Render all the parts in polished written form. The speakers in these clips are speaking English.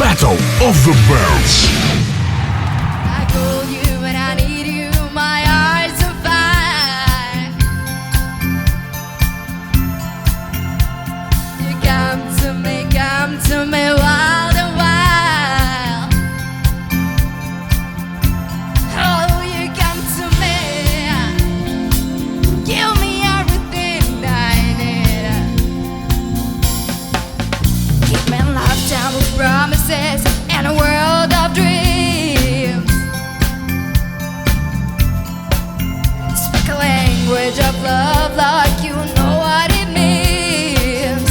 Battle of the Bands. I call you when I need you, my eyes are fire. You come to me wild and wild. Oh, you come to me, give me everything I need. Keep me locked down with promises and a world of dreams. Speak a language of love like you know what it means.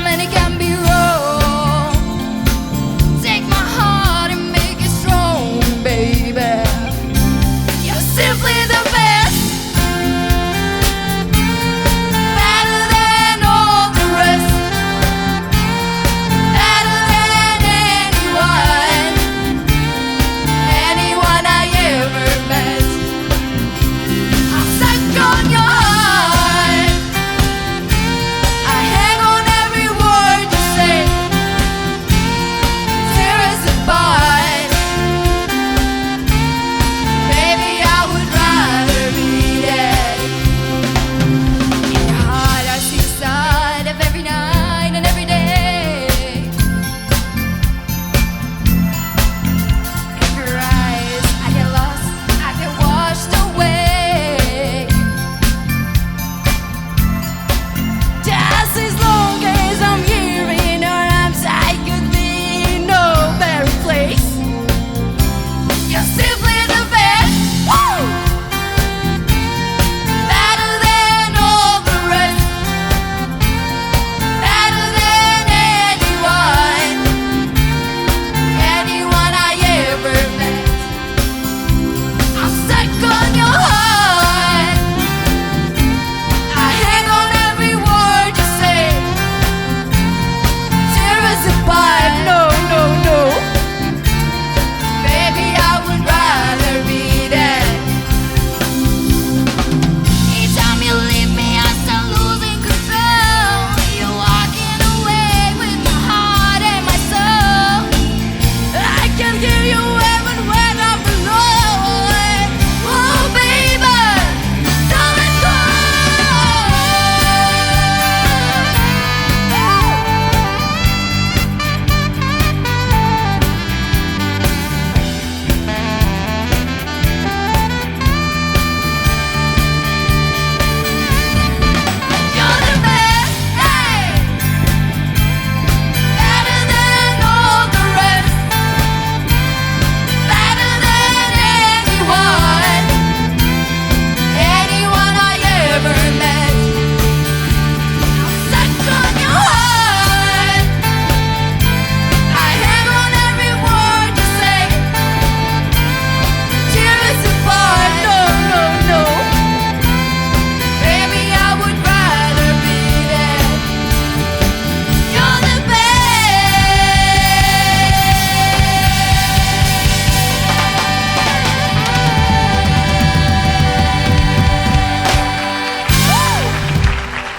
And it can be wrong. Take my heart and make it strong, baby. You're simply the best, better than all the rest, better than anyone I ever met. I'm stuck on your heart. I hang on every word you say. Tear us apart. Baby, I would rather be dead. In your heart I see the side of every night and every day. In your eyes I get lost, I get washed away. Just as long as I'm here in your arms, I could be in no better place. You're simply the best, woo! Better than all the rest, better than anyone I ever met. I'm stuck on your heart. I hang on every word you say. Tear us apart, no, no, no. Baby, I would rather be dead. Each time you leave me, I start losing control. You're walking away with my heart and my soul. I can hear you even when I'm alone. Oh, baby, don't let go. You're the best, hey, better than all the rest, better than anyone I ever met. I'm stuck on your heart. I hang on every word you say. Tear us apart, no, no, no. Baby, I would rather be dead. You're the best.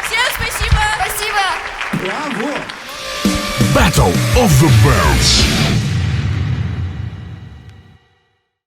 Всем спасибо. Спасибо. Battle of the Bands.